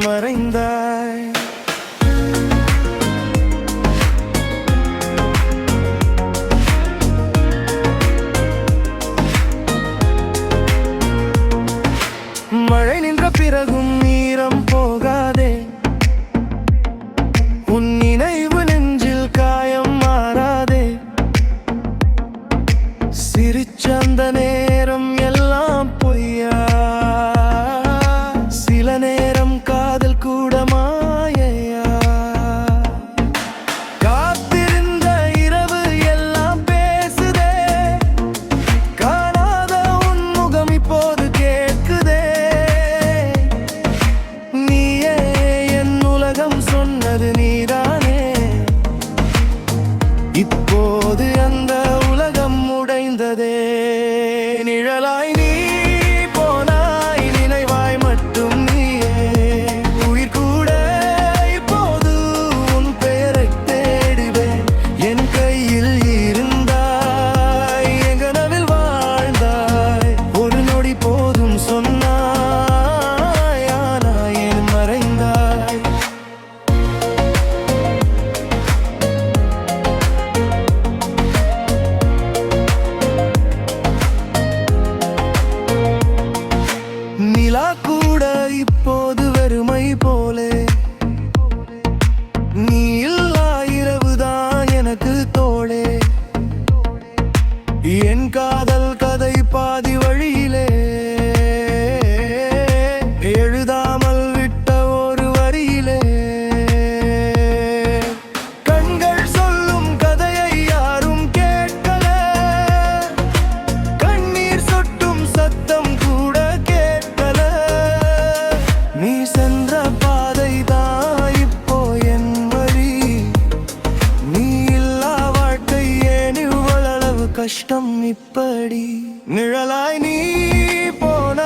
மறைந்தாய். மழை நின்ற பிறகும் ஈரம் போகாதே, உன் நினைவு நெஞ்சில் காயம் மாறாதே. சிரிச்சந்த நேரம் எல்லாம் பொய்யா, சில நேரம் காதல் கூட மாயையா. காத்திருந்த இரவு எல்லாம் பேசுதே, காணாத உன் முகம் இப்போது கேட்குதே. நீயே என் உலகம் சொன்னது நீதானே, இப்போது அந்த உலகம் உடைந்ததே. நிழலாய் நீ போனாய், நினைவாய் மட்டும் நீயே. உயிர் கூட இப்போது உன் பெயரைத் தேடுவேன். என் கையில் இருந்தாய், என் கனவில் வாழ்ந்தாய். ஒரு நொடி போதும் சொன்னாய், ஆனாய் ஏன் மறைந்தாய். நிலா கூட இப்போது வெறுமை போலே, நீ இல்லா இரவுதான் எனக்கு தோளே. என் காதல் கதை பாதி வழியிலே, எழுதாமல் விட்ட ஒரு வரியிலே. கண்கள் சொல்லும் கதையை யாரும் கேட்கல, கண்ணீர் சொட்டும் சத்தம் கூட கேட்கல. நீ சென்ற பாதை தான் இப்போ என் வழி, நீ இல்லா வாழ்க்கை ஏன் இவ்வளவு கஷ்டம் இப்படி. நிழலாய் நீ போன